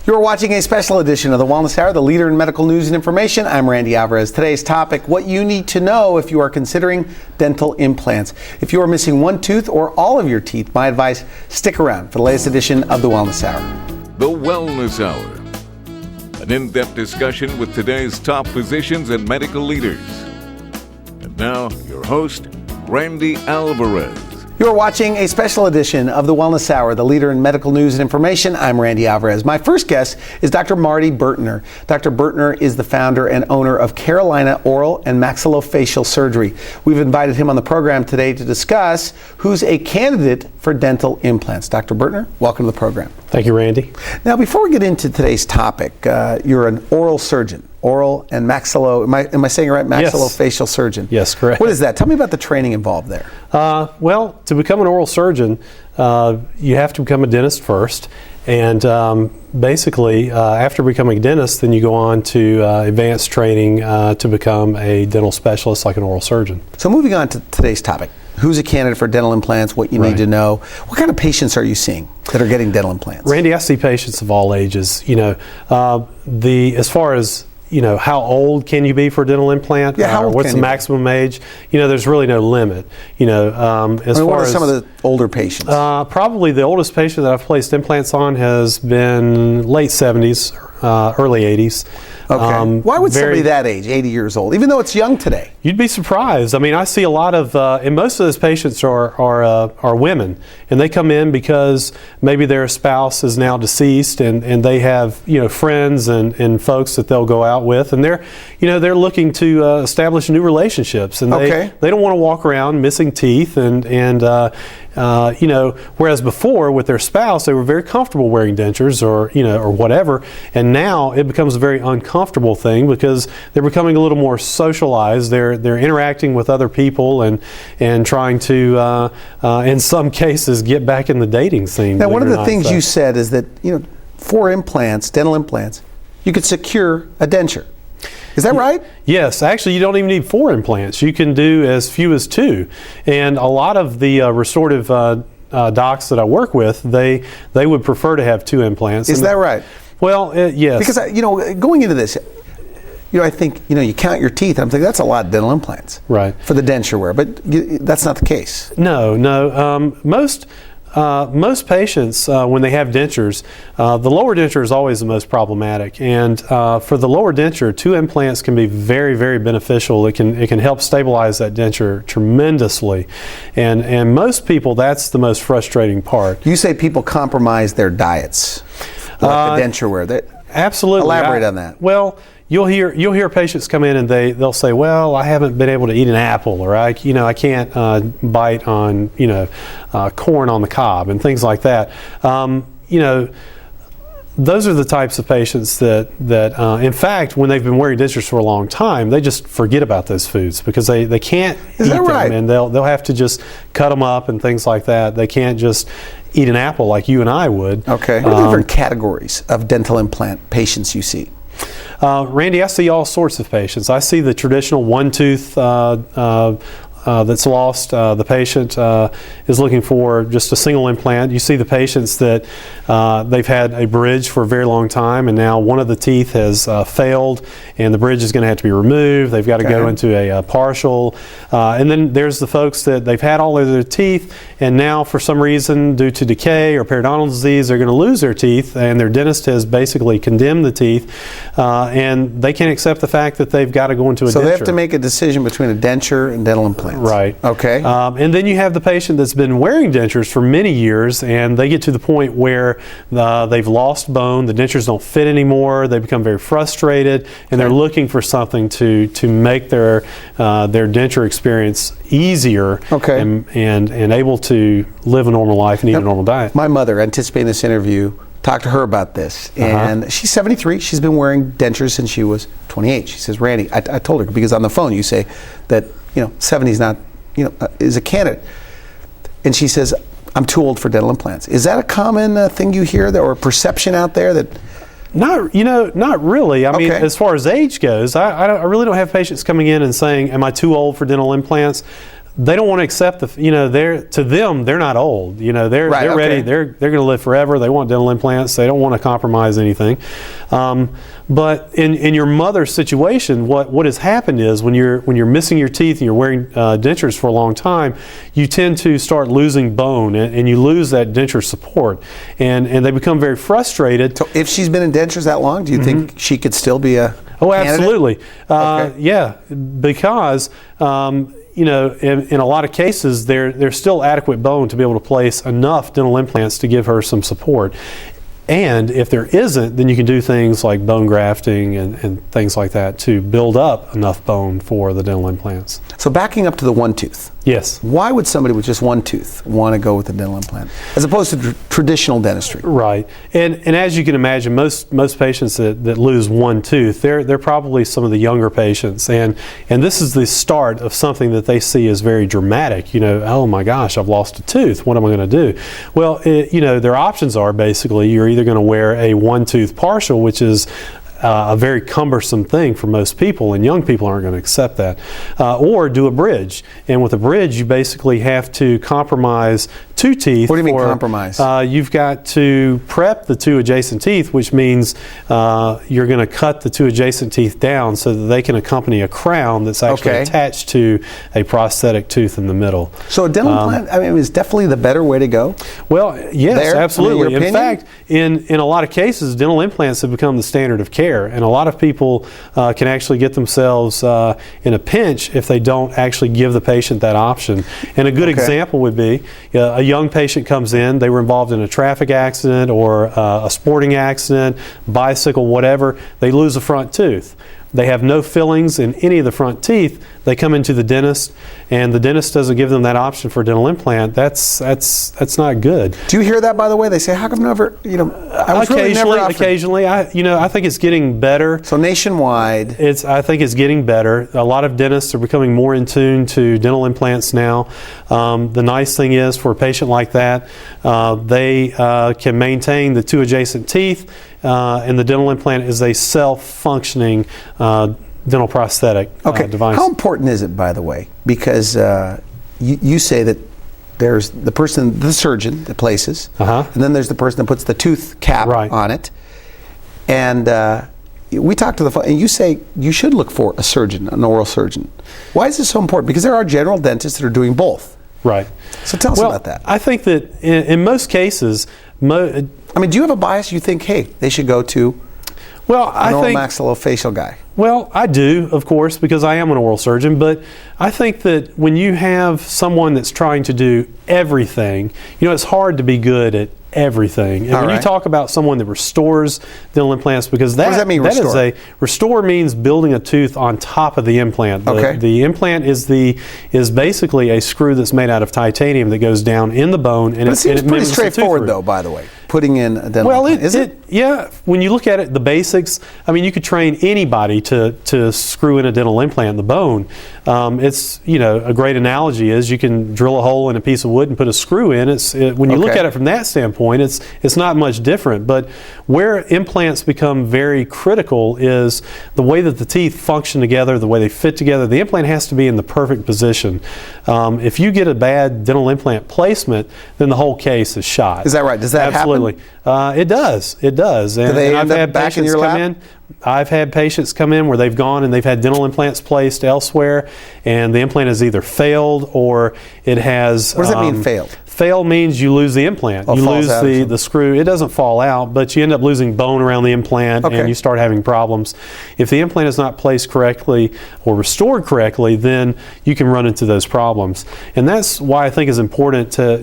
You're watching a special edition of the Wellness Hour, the leader in medical news and information. I'm Randy Alvarez. Today's topic, what you need to know if you are considering dental implants. If you are missing one tooth or all of your teeth, my advice, stick around for the latest edition of the Wellness Hour. The Wellness Hour, an in-depth discussion with today's top physicians and medical leaders. And now, your host, Randy Alvarez. You're watching a special edition of the Wellness Hour, the leader in medical news and information. I'm Randy Alvarez. My first guest is Dr. Marty Burtner. Dr. Burtner is the founder and owner of Carolina Oral and Maxillofacial Surgery. We've invited him on the program today to discuss who's a candidate for dental implants. Dr. Burtner, welcome to the program. Thank you, Randy. Now, before we get into today's topic, you're an oral surgeon. Oral and maxillo, am I saying it right? Maxillofacial surgeon. Yes, correct. What is that? Tell me about the training involved there. Well, to become an oral surgeon, you have to become a dentist first. And basically, after becoming a dentist, then you go on to advanced training to become a dental specialist like an oral surgeon. So moving on to today's topic. Who's a candidate for dental implants, what you need to know. What kind of patients are you seeing that are getting dental implants? Randy, I see patients of all ages. As far as how old can you be for a dental implant? Yeah, how old what's the maximum age? There's really no limit. What are some of the older patients? Probably the oldest patient that I've placed implants on has been late 70s, early 80s. Okay. Why would somebody that age, 80 years old, even though it's young today? You'd be surprised. I mean, I see a lot of, and most of those patients are women, and they come in because maybe their spouse is now deceased, and they have friends and folks that they'll go out with, and they're looking to establish new relationships, and they don't want to walk around missing teeth, and whereas before with their spouse they were very comfortable wearing dentures or whatever, and now it becomes a very uncomfortable thing because they're becoming a little more socialized. They're interacting with other people and trying to in some cases get back in the dating scene. Now, one of the things you said is that for implants, dental implants, you could secure a denture. Is that right? Yes. Actually, you don't even need 4 implants. You can do as few as 2. And a lot of the restorative docs that I work with, they would prefer to have 2 implants. Is that right? Well, yes. Because, going into this, I think, you count your teeth. I'm thinking that's a lot of dental implants. Right. For the denture wear. But that's not the case. No. Most patients, when they have dentures, the lower denture is always the most problematic. And for the lower denture, 2 implants can be very, very beneficial. It can help stabilize that denture tremendously. And most people, that's the most frustrating part. You say people compromise their diets, like the denture wear. Absolutely. Elaborate on that. Well, you'll hear patients come in and they'll say, well, I haven't been able to eat an apple, or I can't bite on corn on the cob and things like that. Those are the types of patients that in fact, when they've been wearing dentures for a long time, they just forget about those foods because they can't eat them, and they'll have to just cut them up and things like that. They can't just eat an apple like you and I would. Okay. What are the different categories of dental implant patients you see? Randy, I see all sorts of patients. I see the traditional one tooth that's lost. The patient is looking for just a single implant. You see the patients that they've had a bridge for a very long time, and now one of the teeth has failed, and the bridge is going to have to be removed. They've got to go into a partial. And then there's the folks that they've had all of their teeth, and now for some reason, due to decay or periodontal disease, they're going to lose their teeth, and their dentist has basically condemned the teeth, and they can't accept the fact that they've got to go into a denture. So they have to make a decision between a denture and dental implant. Right. Okay. And then you have the patient that's been wearing dentures for many years, and they get to the point where they've lost bone, the dentures don't fit anymore, they become very frustrated, and they're looking for something to make their denture experience easier and able to live a normal life and eat a normal diet. My mother, anticipating this interview, talked to her about this, and she's 73. She's been wearing dentures since she was 28. She says, Randy, I told her, because on the phone you say that 70 is not, is a candidate, and she says, I'm too old for dental implants. Is that a common thing you hear, or perception out there that? Not really. I mean, as far as age goes, I really don't have patients coming in and saying, am I too old for dental implants? they don't want to accept they're not old. They're ready. They're going to live forever. They want dental implants. They don't want to compromise anything. But in your mother's situation, what has happened is when you're missing your teeth and you're wearing dentures for a long time, you tend to start losing bone and you lose that denture support, and they become very frustrated. So if she's been in dentures that long, do you think she could still be a candidate? Absolutely. Yeah, because in a lot of cases, there's still adequate bone to be able to place enough dental implants to give her some support. And if there isn't, then you can do things like bone grafting and things like that to build up enough bone for the dental implants. So backing up to the one tooth. Yes. Why would somebody with just one tooth want to go with a dental implant as opposed to traditional dentistry? Right. And as you can imagine, most patients that lose one tooth, they're probably some of the younger patients. And this is the start of something that they see as very dramatic. Oh my gosh, I've lost a tooth. What am I going to do? Well, their options are basically you're either going to wear a one tooth partial, which is a very cumbersome thing for most people, and young people aren't going to accept that, or do a bridge. And with a bridge, you basically have to compromise two teeth. What do you mean compromise? You've got to prep the two adjacent teeth, which means you're going to cut the two adjacent teeth down so that they can accompany a crown that's actually attached to a prosthetic tooth in the middle. So a dental implant, is definitely the better way to go? Well, yes, absolutely. In fact, in a lot of cases, dental implants have become the standard of care. And a lot of people can actually get themselves in a pinch if they don't actually give the patient that option. And a good example would be a young patient comes in, they were involved in a traffic accident or a sporting accident, bicycle, whatever, they lose a front tooth. They have no fillings in any of the front teeth. They come into the dentist, and the dentist doesn't give them that option for a dental implant. That's not good. Do you hear that, by the way? They say, "How come never?" I was really never offered. Occasionally, I think it's getting better. So nationwide, I think it's getting better. A lot of dentists are becoming more in tune to dental implants now. The nice thing is, for a patient like that, they can maintain the two adjacent teeth. And the dental implant is a self-functioning dental prosthetic device. How important is it, by the way? Because you say that there's the surgeon that places, and then there's the person that puts the tooth cap on it. And we talked to and you say you should look for a surgeon, an oral surgeon. Why is this so important? Because there are general dentists that are doing both. Right. So tell us about that. I think that in most cases, do you have a bias? You think, hey, they should go to an oral maxillofacial guy? Well, I do, of course, because I am an oral surgeon, but I think that when you have someone that's trying to do everything, it's hard to be good at everything. And when you talk about someone that restores dental implants, because what does that mean, restore? Restore means building a tooth on top of the implant. The implant is basically a screw that's made out of titanium that goes down in the bone, and it seems pretty straightforward, though, by the way, putting in a dental implant. Is it? Yeah, when you look at it, the basics, you could train anybody to screw in a dental implant in the bone. It's, a great analogy is you can drill a hole in a piece of wood and put a screw in. When you look at it from that standpoint, it's not much different. But where implants become very critical is the way that the teeth function together, the way they fit together. The implant has to be in the perfect position. If you get a bad dental implant placement, then the whole case is shot. Is that right? Does that Absolutely. happen? It does. It does. Do they end up back in your lap? I've had patients come in where they've gone and they've had dental implants placed elsewhere, and the implant has either failed or it has... What does that mean, failed? Fail means you lose the implant. You lose the screw. It doesn't fall out, but you end up losing bone around the implant and you start having problems. If the implant is not placed correctly or restored correctly, then you can run into those problems. And that's why I think it's important to,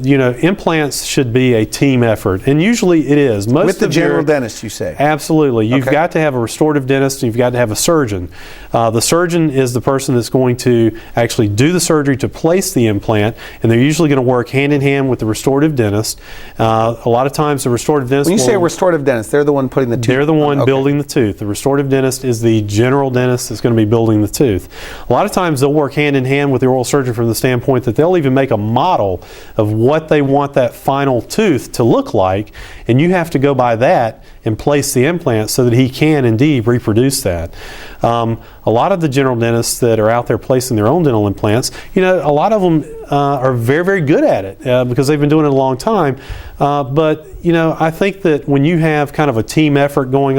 implants should be a team effort. And usually it is. With the general dentist, you say? Absolutely. You've got to have a restorative dentist and you've got to have a surgeon. The surgeon is the person that's going to actually do the surgery to place the implant, and they're usually going to work hand in hand hand with the restorative dentist. A lot of times the restorative dentist When you say restorative dentist, they're the one putting the tooth. They're the one Okay. building the tooth. The restorative dentist is the general dentist that's going to be building the tooth. A lot of times they'll work hand in hand with the oral surgeon from the standpoint that they'll even make a model of what they want that final tooth to look like, and you have to go by that and place the implant so that he can indeed reproduce that. A lot of the general dentists that are out there placing their own dental implants, a lot of them are very, very good at it because they've been doing it a long time. But I think that when you have kind of a team effort going on,